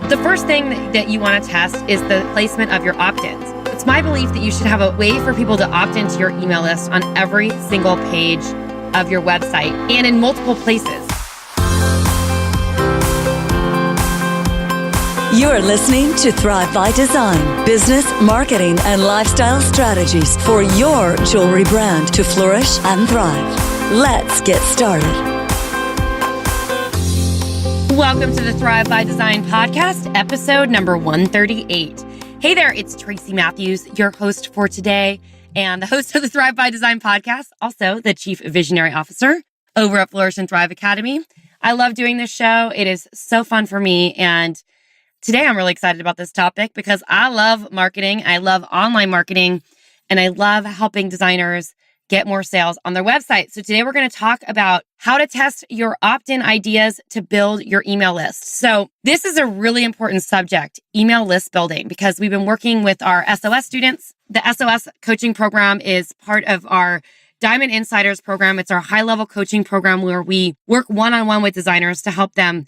The first thing that you want to test is the placement of your opt-ins. It's my belief that you should have a way for people to opt into your email list on every single page of your website and in multiple places. You're listening to Thrive by Design, business, marketing, and lifestyle strategies for your jewelry brand to flourish and thrive. Let's get started. Welcome to the Thrive by Design podcast, episode number 138. Hey there, it's Tracy Matthews, your host for today and the host of the Thrive by Design podcast, also the Chief Visionary Officer over at Flourish and Thrive Academy. I love doing this show. It is so fun for me. And today I'm really excited about this topic because I love marketing. I love online marketing and I love helping designers get more sales on their website. So today we're going to talk about how to test your opt-in ideas to build your email list. So this is a really important subject, email list building, because we've been working with our SOS students. The SOS coaching program is part of our Diamond Insiders program. It's our high-level coaching program where we work one-on-one with designers to help them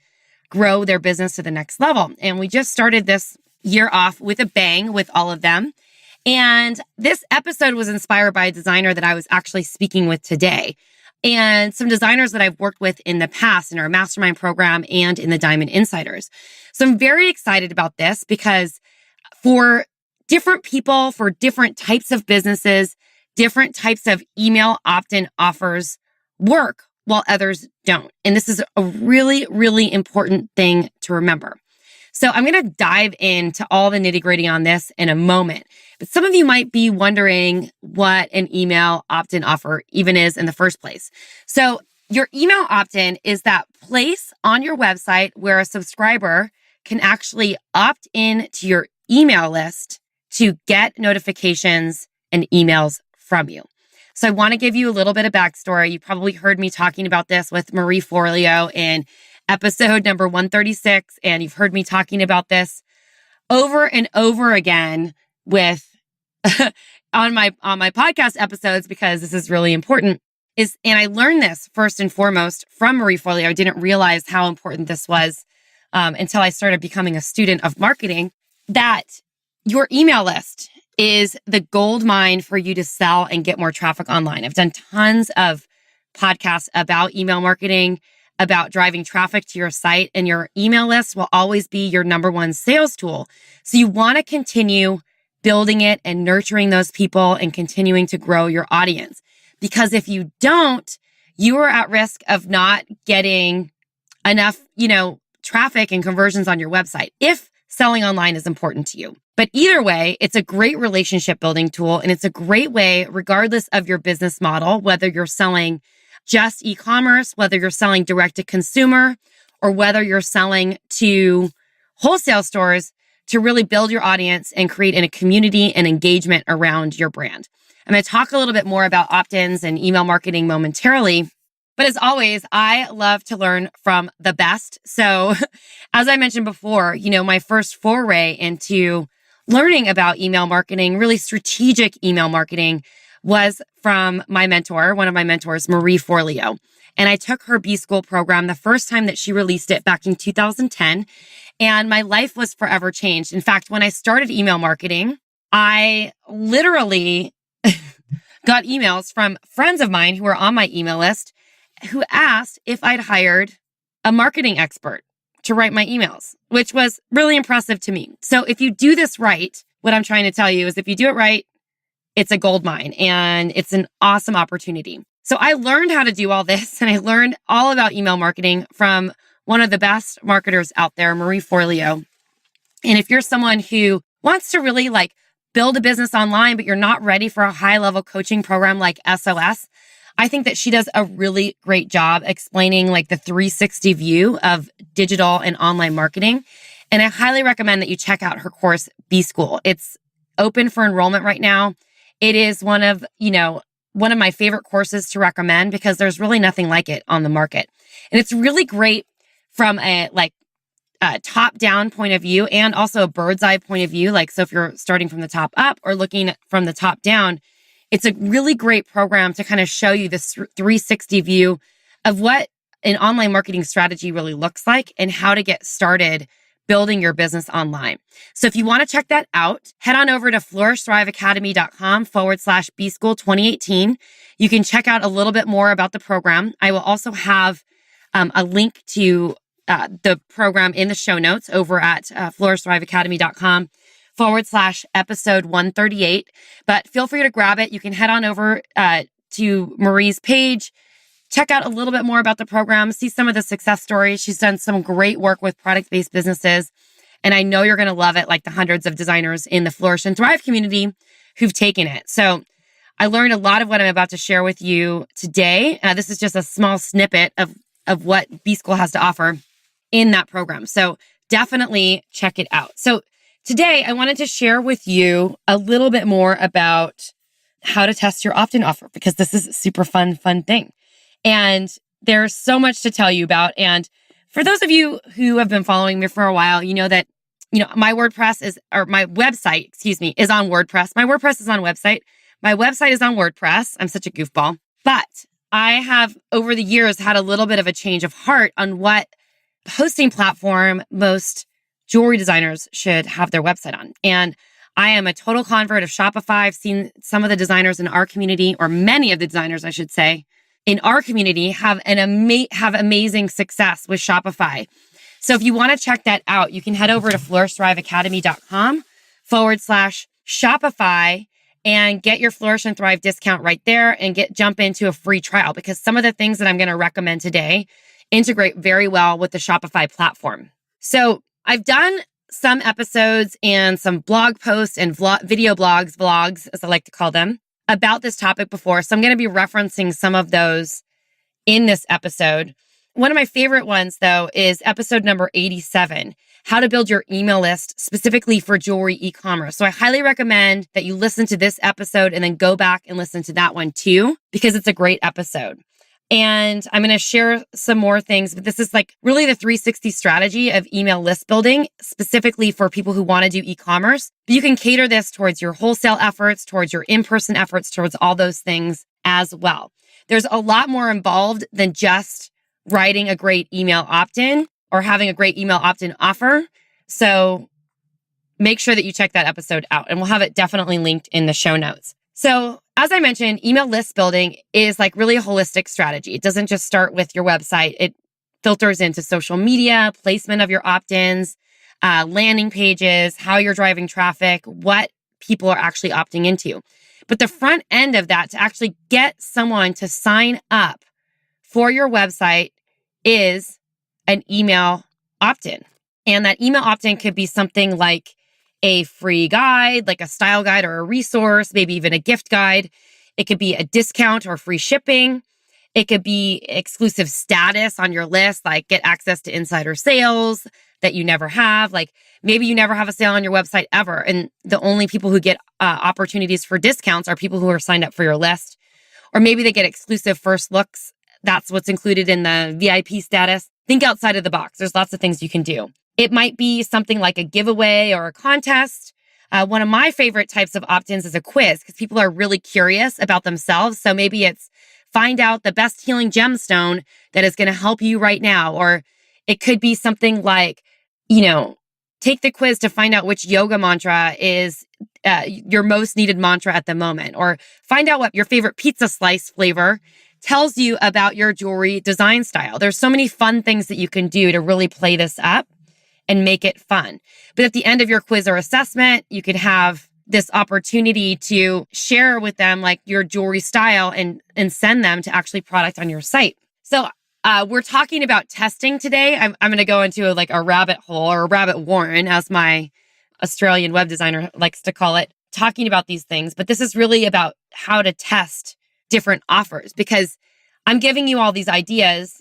grow their business to the next level. And we just started this year off with a bang with all of them. And this episode was inspired by a designer that I was actually speaking with today and some designers that I've worked with in the past in our mastermind program and in the Diamond Insiders. So I'm very excited about this because for different people, for different types of businesses, different types of email opt-in offers work while others don't. And this is a really, really important thing to remember. So I'm going to dive into all the nitty-gritty on this in a moment. But some of you might be wondering what an email opt-in offer even is in the first place. So your email opt-in is that place on your website where a subscriber can actually opt in to your email list to get notifications and emails from you. So I want to give you a little bit of backstory. You probably heard me talking about this with Marie Forleo in episode number 136, and you've heard me talking about this over and over again with on my podcast episodes because this is really important. And I learned this first and foremost from Marie Forleo. I didn't realize how important this was until I started becoming a student of marketing, that your email list is the gold mine for you to sell and get more traffic online. I've done tons of podcasts about email marketing, about driving traffic to your site, and your email list will always be your number one sales tool. So you want to continue building it and nurturing those people and continuing to grow your audience. Because if you don't, you are at risk of not getting enough, traffic and conversions on your website if selling online is important to you. But either way, it's a great relationship building tool, and it's a great way, regardless of your business model, whether you're selling just e-commerce, whether you're selling direct to consumer, or whether you're selling to wholesale stores, to really build your audience and create a community and engagement around your brand. I'm going to talk a little bit more about opt-ins and email marketing momentarily. But as always, I love to learn from the best. So as I mentioned before, my first foray into learning about email marketing, really strategic email marketing, was from my mentor, one of my mentors, Marie Forleo. And I took her B-School program the first time that she released it back in 2010. And my life was forever changed. In fact, when I started email marketing, I literally got emails from friends of mine who were on my email list who asked if I'd hired a marketing expert to write my emails, which was really impressive to me. So if you do this right, what I'm trying to tell you is if you do it right, it's a gold mine and it's an awesome opportunity. So I learned how to do all this, and I learned all about email marketing from one of the best marketers out there, Marie Forleo. And if you're someone who wants to really build a business online, but you're not ready for a high-level coaching program like SOS, I think that she does a really great job explaining the 360 view of digital and online marketing. And I highly recommend that you check out her course, B-School. It's open for enrollment right now. It is one of my favorite courses to recommend because there's really nothing like it on the market. And it's really great from a top-down point of view and also a bird's eye point of view. So if you're starting from the top up or looking from the top down, it's a really great program to kind of show you this 360 view of what an online marketing strategy really looks like and how to get started building your business online. So if you want to check that out, head on over to flourishthriveacademy.com/B-School 2018. You can check out a little bit more about the program. I will also have a link to the program in the show notes over at flourishthriveacademy.com/episode 138. But feel free to grab it. You can head on over to Marie's page, check out a little bit more about the program, see some of the success stories. She's done some great work with product-based businesses. And I know you're going to love it, like the hundreds of designers in the Flourish and Thrive community who've taken it. So I learned a lot of what I'm about to share with you today. This is just a small snippet of what B-School has to offer in that program. So definitely check it out. So today I wanted to share with you a little bit more about how to test your opt-in offer, because this is a super fun thing. And there's so much to tell you about. And for those of you who have been following me for a while, you know that, my website is on WordPress. My WordPress is on website. My website is on WordPress. I'm such a goofball. But I have, over the years, had a little bit of a change of heart on what hosting platform most jewelry designers should have their website on. And I am a total convert of Shopify. I've seen some of the designers in our community, or many of the designers, I should say, in our community have amazing success with Shopify. So if you want to check that out, you can head over to flourishthriveacademy.com/Shopify and get your Flourish and Thrive discount right there and jump into a free trial, because some of the things that I'm going to recommend today integrate very well with the Shopify platform. So I've done some episodes and some blog posts and video vlogs, as I like to call them, about this topic before. So I'm going to be referencing some of those in this episode. One of my favorite ones, though, is episode number 87, how to build your email list specifically for jewelry e-commerce. So I highly recommend that you listen to this episode and then go back and listen to that one too, because it's a great episode. And I'm going to share some more things, but this is like really the 360 strategy of email list building, specifically for people who want to do e-commerce. But you can cater this towards your wholesale efforts, towards your in-person efforts, towards all those things as well. There's a lot more involved than just writing a great email opt-in or having a great email opt-in offer. So make sure that you check that episode out, and we'll have it definitely linked in the show notes. So as I mentioned, email list building is like really a holistic strategy. It doesn't just start with your website. It filters into social media, placement of your opt-ins, landing pages, how you're driving traffic, what people are actually opting into. But the front end of that, to actually get someone to sign up for your website, is an email opt-in. And that email opt-in could be something like a free guide, like a style guide or a resource, maybe even a gift guide. It could be a discount or free shipping. It could be exclusive status on your list, like get access to insider sales that you never have. Like maybe you never have a sale on your website ever, and the only people who get opportunities for discounts are people who are signed up for your list. Or maybe they get exclusive first looks. That's what's included in the VIP status. Think outside of the box. There's lots of things you can do. It might be something like a giveaway or a contest. One of my favorite types of opt-ins is a quiz, because people are really curious about themselves. So maybe it's find out the best healing gemstone that is going to help you right now. Or it could be something like, take the quiz to find out which yoga mantra is your most needed mantra at the moment. Or find out what your favorite pizza slice flavor tells you about your jewelry design style. There's so many fun things that you can do to really play this up and make it fun. But at the end of your quiz or assessment, you could have this opportunity to share with them like your jewelry style and send them to actually product on your site. So we're talking about testing today. I'm going to go into a rabbit hole, or a rabbit warren, as my Australian web designer likes to call it, talking about these things. But this is really about how to test different offers, because I'm giving you all these ideas,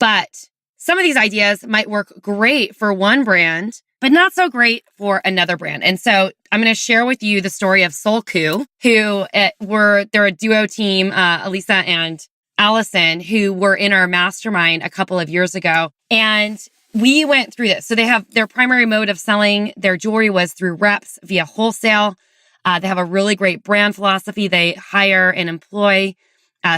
but some of these ideas might work great for one brand, but not so great for another brand. And so I'm going to share with you the story of Soul Coup, who they're a duo team, Elisa and Allison, who were in our mastermind a couple of years ago. And we went through this. So they have their primary mode of selling their jewelry was through reps via wholesale. They have a really great brand philosophy. They hire and employ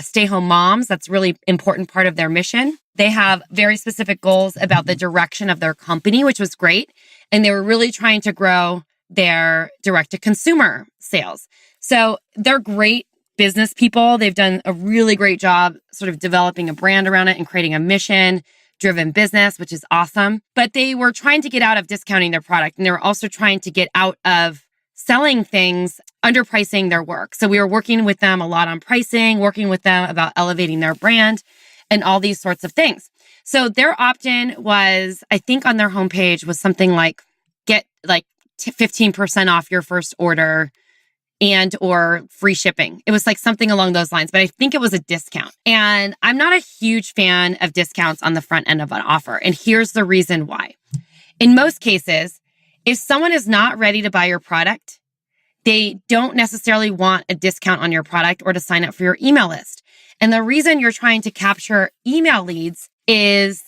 stay-home moms. That's really important part of their mission. They have very specific goals about the direction of their company, which was great. And they were really trying to grow their direct-to-consumer sales. So they're great business people. They've done a really great job sort of developing a brand around it and creating a mission-driven business, which is awesome. But they were trying to get out of discounting their product. And they were also trying to get out of selling things, underpricing their work. So we were working with them a lot on pricing, working with them about elevating their brand and all these sorts of things. So their opt-in was, I think on their homepage was something like get like 15% off your first order and or free shipping. It was like something along those lines, but I think it was a discount. And I'm not a huge fan of discounts on the front end of an offer. And here's the reason why. In most cases, if someone is not ready to buy your product, they don't necessarily want a discount on your product or to sign up for your email list. And the reason you're trying to capture email leads is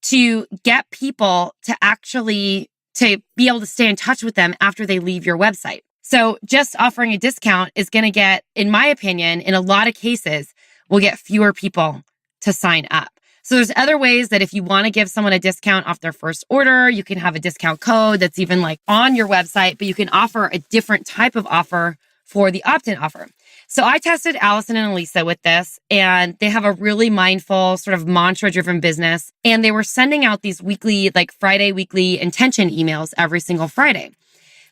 to get people to actually to be able to stay in touch with them after they leave your website. So just offering a discount is going to get, in my opinion, in a lot of cases, will get fewer people to sign up. So there's other ways that if you want to give someone a discount off their first order, you can have a discount code that's even like on your website, but you can offer a different type of offer for the opt-in offer. So I tested Allison and Elisa with this, and they have a really mindful, sort of mantra-driven business. And they were sending out these weekly, like Friday weekly intention emails every single Friday.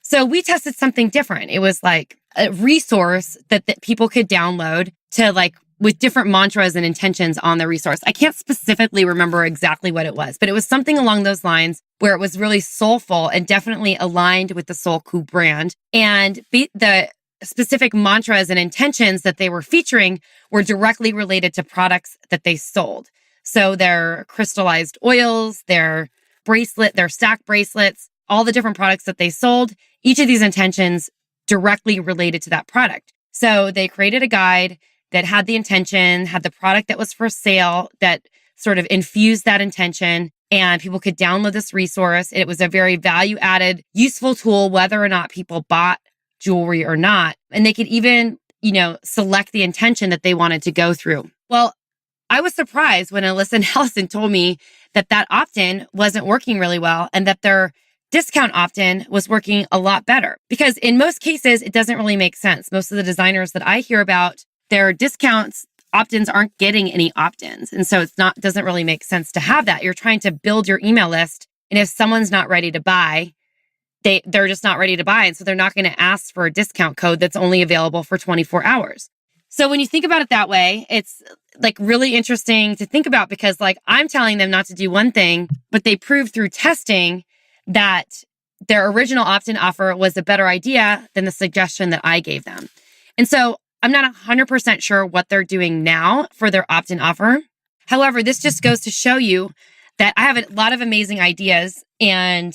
So we tested something different. It was like a resource that people could download to like with different mantras and intentions on the resource. I can't specifically remember exactly what it was, but it was something along those lines where it was really soulful and definitely aligned with the Soul Coup brand. And the specific mantras and intentions that they were featuring were directly related to products that they sold. So their crystallized oils, their bracelet, their stack bracelets, all the different products that they sold, each of these intentions directly related to that product. So they created a guide that had the intention, had the product that was for sale that sort of infused that intention, and people could download this resource. It was a very value-added, useful tool, whether or not people bought jewelry or not. And they could even, select the intention that they wanted to go through. Well, I was surprised when Alyssa and Allison told me that opt-in wasn't working really well and that their discount opt-in was working a lot better. Because in most cases, it doesn't really make sense. Most of the designers that I hear about, their discounts, opt-ins aren't getting any opt-ins. And so doesn't really make sense to have that. You're trying to build your email list. And if someone's not ready to buy, they're just not ready to buy. And so they're not going to ask for a discount code that's only available for 24 hours. So when you think about it that way, it's like really interesting to think about because like I'm telling them not to do one thing, but they proved through testing that their original opt-in offer was a better idea than the suggestion that I gave them. And so I'm not 100% sure what they're doing now for their opt-in offer. However, this just goes to show you that I have a lot of amazing ideas and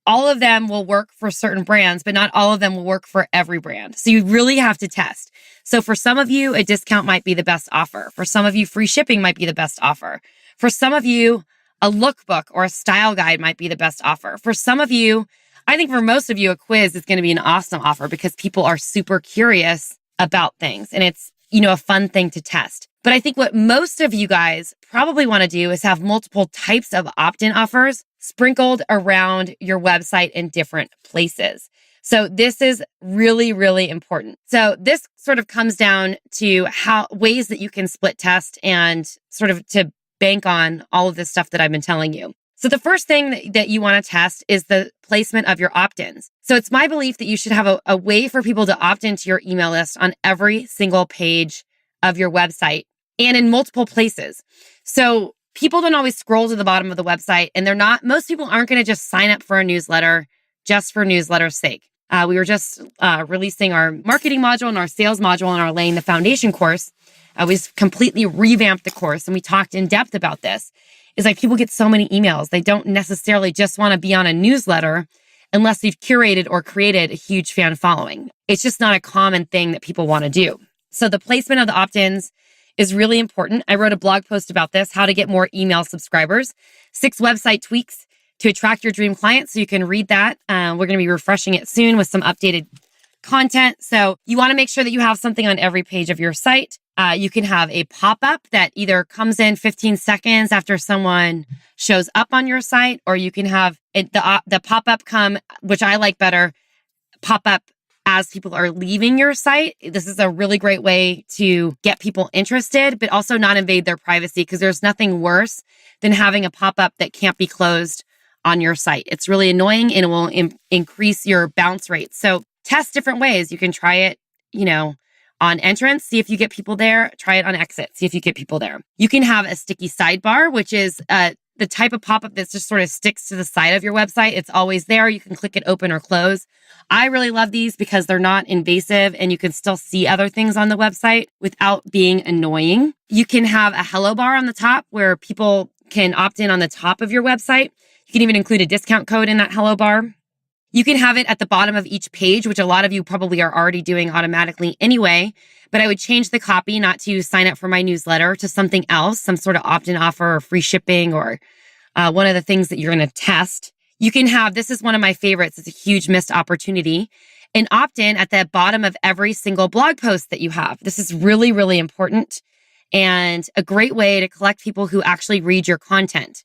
all of them will work for certain brands, but not all of them will work for every brand. So you really have to test. So for some of you, a discount might be the best offer. For some of you, free shipping might be the best offer. For some of you, a lookbook or a style guide might be the best offer. For some of you, I think for most of you, a quiz is going to be an awesome offer because people are super curious about things and it's, a fun thing to test. But I think what most of you guys probably want to do is have multiple types of opt-in offers sprinkled around your website in different places. So this is really, really important. So this sort of comes down to ways that you can split test and sort of to bank on all of this stuff that I've been telling you. So the first thing that you want to test is the placement of your opt-ins. So it's my belief that you should have a way for people to opt into your email list on every single page of your website and in multiple places. So people don't always scroll to the bottom of the website and most people aren't going to just sign up for a newsletter just for newsletter's sake. We were just releasing our marketing module and our sales module and our laying the foundation course. We completely revamped the course and we talked in depth about this. It's like people get so many emails. They don't necessarily just want to be on a newsletter unless you've curated or created a huge fan following. It's just not a common thing that people want to do. So the placement of the opt-ins is really important. I wrote a blog post about this, how to get more email subscribers, 6 website tweaks to attract your dream clients. So you can read that. We're going to be refreshing it soon with some updated content. So you want to make sure that you have something on every page of your site. You can have a pop-up that either comes in 15 seconds after someone shows up on your site, or you can have the pop-up come, which I like better, pop up as people are leaving your site. This is a really great way to get people interested, but also not invade their privacy, because there's nothing worse than having a pop-up that can't be closed on your site. It's really annoying and it will increase your bounce rate. So test different ways. You can try it, on entrance, see if you get people there. Try it on exit, see if you get people there. You can have a sticky sidebar, which is the type of pop-up that just sort of sticks to the side of your website. It's always there. You can click it open or close. I really love these because they're not invasive and you can still see other things on the website without being annoying. You can have a hello bar on the top where people can opt in on the top of your website. You can even include a discount code in that hello bar. You can have it at the bottom of each page, which a lot of you probably are already doing automatically anyway, but I would change the copy not to sign up for my newsletter to something else, some sort of opt-in offer or free shipping or one of the things that you're going to test. You can have, this is one of my favorites, it's a huge missed opportunity, an opt-in at the bottom of every single blog post that you have. This is really, really important and a great way to collect people who actually read your content.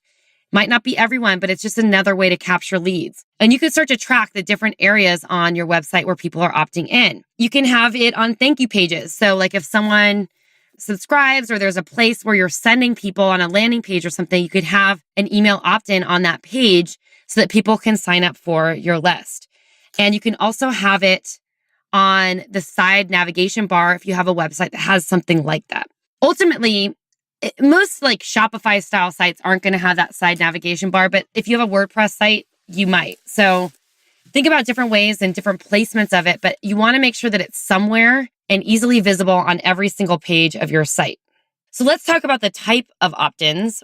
Might not be everyone, but it's just another way to capture leads. And you can start to track the different areas on your website where people are opting in. You can have it on thank you pages. So like if someone subscribes or there's a place where you're sending people on a landing page or something, you could have an email opt-in on that page so that people can sign up for your list. And you can also have it on the side navigation bar if you have a website that has something like that. Ultimately, most like Shopify style sites aren't going to have that side navigation bar, but if you have a WordPress site, you might. So think about different ways and different placements of it, but you want to make sure that it's somewhere and easily visible on every single page of your site. So let's talk about the type of opt-ins.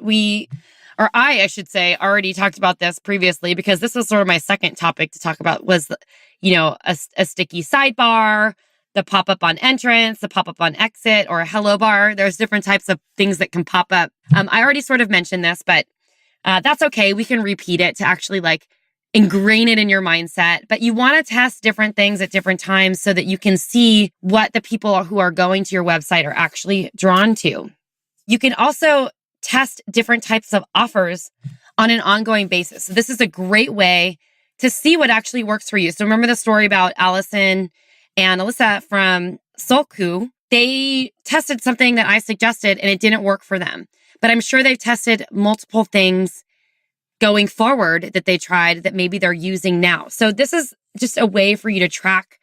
I should say, already talked about this previously because this was sort of my second topic to talk about was, a sticky sidebar, the pop-up on entrance, the pop-up on exit, or a hello bar. There's different types of things that can pop up. I already sort of mentioned this, but that's okay. We can repeat it to actually ingrain it in your mindset. But you want to test different things at different times so that you can see what the people who are going to your website are actually drawn to. You can also test different types of offers on an ongoing basis. So this is a great way to see what actually works for you. So remember the story about Allison and Alyssa from Sulku. They tested something that I suggested and it didn't work for them. But I'm sure they've tested multiple things going forward that they tried that maybe they're using now. So this is just a way for you to track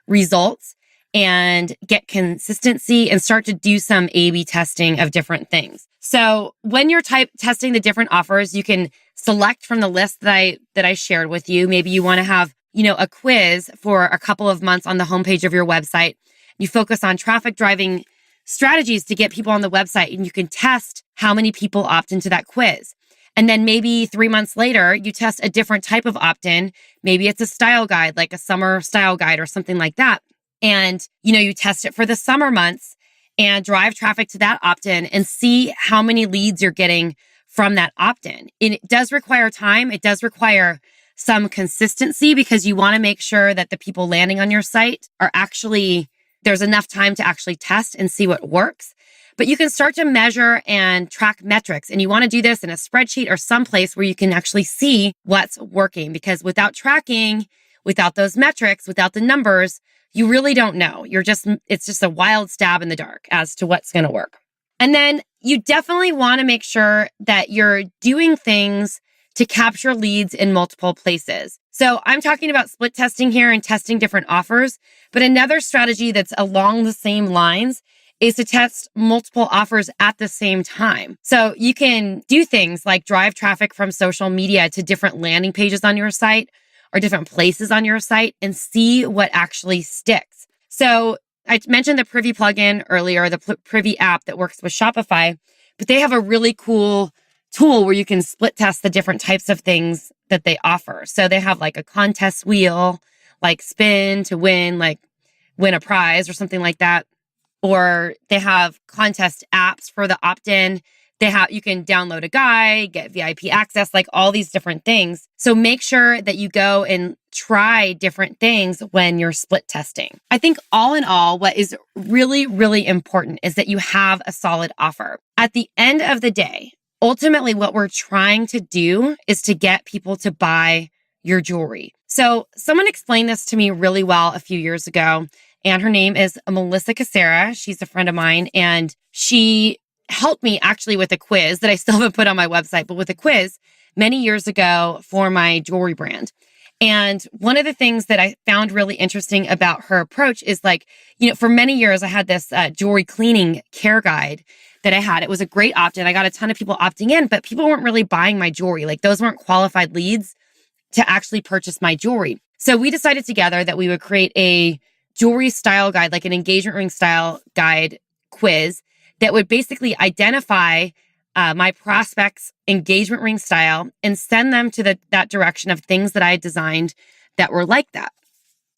results and get consistency and start to do some A/B testing of different things. So when you're testing the different offers, you can select from the list that I shared with you. Maybe you want to have a quiz for a couple of months on the homepage of your website. You focus on traffic driving strategies to get people on the website, and you can test how many people opt into that quiz. And then maybe 3 months later, you test a different type of opt-in. Maybe it's a style guide, like a summer style guide or something like that. And, you test it for the summer months and drive traffic to that opt-in and see how many leads you're getting from that opt-in. And it does require time. It does require some consistency because you want to make sure that the people landing on your site there's enough time to actually test and see what works. But you can start to measure and track metrics. And you want to do this in a spreadsheet or someplace where you can actually see what's working. Because without tracking, without those metrics, without the numbers, you really don't know. It's just a wild stab in the dark as to what's going to work. And then you definitely want to make sure that you're doing things to capture leads in multiple places. So I'm talking about split testing here and testing different offers, but another strategy that's along the same lines is to test multiple offers at the same time. So you can do things like drive traffic from social media to different landing pages on your site or different places on your site and see what actually sticks. So I mentioned the Privy plugin earlier, the Privy app that works with Shopify, but they have a really cool tool where you can split test the different types of things that they offer. So they have like a contest wheel, like spin to win, like win a prize or something like that. Or they have contest apps for the opt-in. You can download a guide, get VIP access, like all these different things. So make sure that you go and try different things when you're split testing. I think all in all, what is really, really important is that you have a solid offer. At the end of the day, ultimately what we're trying to do is to get people to buy your jewelry. So someone explained this to me really well a few years ago, and her name is Melissa Casera. She's a friend of mine, and she helped me actually with a quiz that I still haven't put on my website, but with a quiz many years ago for my jewelry brand. And one of the things that I found really interesting about her approach is for many years, I had this jewelry cleaning care guide that I had. It was a great opt-in. I got a ton of people opting in, but people weren't really buying my jewelry. Those weren't qualified leads to actually purchase my jewelry. So we decided together that we would create a jewelry style guide, like an engagement ring style guide quiz that would basically identify my prospects' engagement ring style and send them to that direction of things that I had designed that were like that.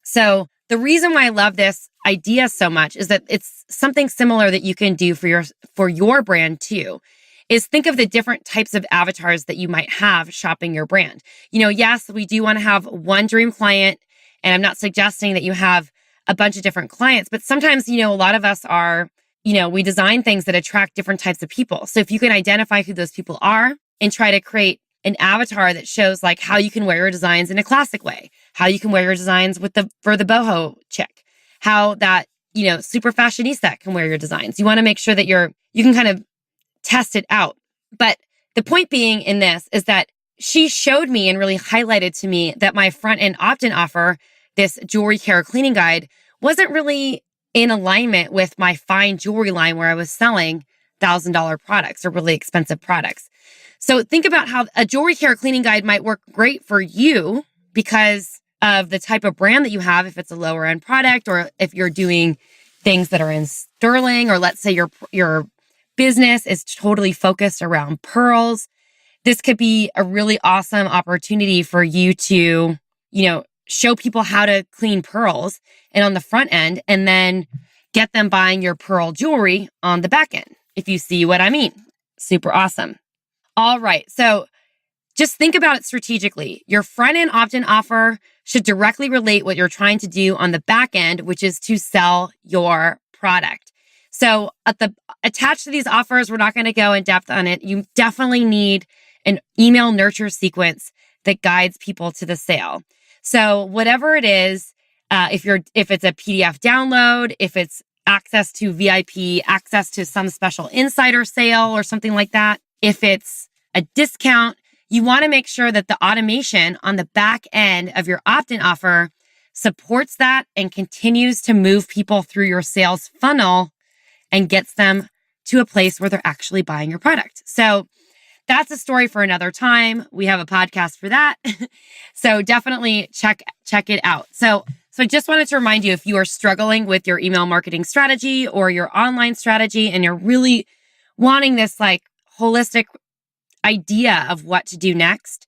So the reason why I love this idea so much is that it's something similar that you can do for your brand too, is think of the different types of avatars that you might have shopping your brand. Yes, we do want to have one dream client, and I'm not suggesting that you have a bunch of different clients, but sometimes, a lot of us are, we design things that attract different types of people. So if you can identify who those people are and try to create an avatar that shows how you can wear your designs in a classic way, how you can wear your designs for the boho chick, how that, super fashionista can wear your designs. You want to make sure that you can kind of test it out. But the point being in this is that she showed me and really highlighted to me that my front end opt-in offer, this jewelry care cleaning guide, wasn't really in alignment with my fine jewelry line where I was selling $1,000 products or really expensive products. So think about how a jewelry care cleaning guide might work great for you because of the type of brand that you have, if it's a lower end product or if you're doing things that are in sterling, or let's say your business is totally focused around pearls. This could be a really awesome opportunity for you to, show people how to clean pearls and on the front end, and then get them buying your pearl jewelry on the back end, if you see what I mean. Super awesome. All right. So just think about it strategically. Your front end opt-in offer should directly relate what you're trying to do on the back end, which is to sell your product. So attached to these offers, we're not going to go in depth on it. You definitely need an email nurture sequence that guides people to the sale. So whatever it is, if it's a PDF download, if it's access to VIP, access to some special insider sale or something like that, if it's a discount, you want to make sure that the automation on the back end of your opt-in offer supports that and continues to move people through your sales funnel and gets them to a place where they're actually buying your product. So that's a story for another time. We have a podcast for that. So definitely check it out. So I just wanted to remind you, if you are struggling with your email marketing strategy or your online strategy, and you're really wanting this holistic idea of what to do next,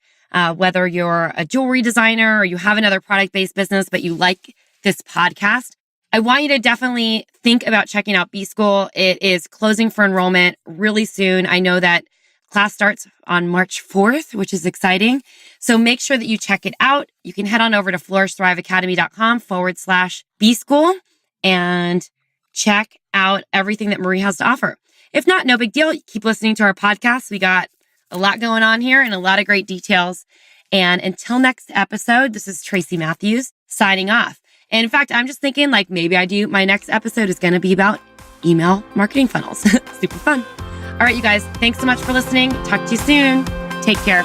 whether you're a jewelry designer or you have another product-based business, but you like this podcast, I want you to definitely think about checking out B-School. It is closing for enrollment really soon. I know that class starts on March 4th, which is exciting. So make sure that you check it out. You can head on over to flourishthriveacademy.com/B-School and check out everything that Marie has to offer. If not, no big deal. Keep listening to our podcast. We got a lot going on here and a lot of great details. And until next episode, this is Tracy Matthews signing off. And in fact, I'm just thinking maybe my next episode is going to be about email marketing funnels. Super fun. All right, you guys, thanks so much for listening. Talk to you soon. Take care.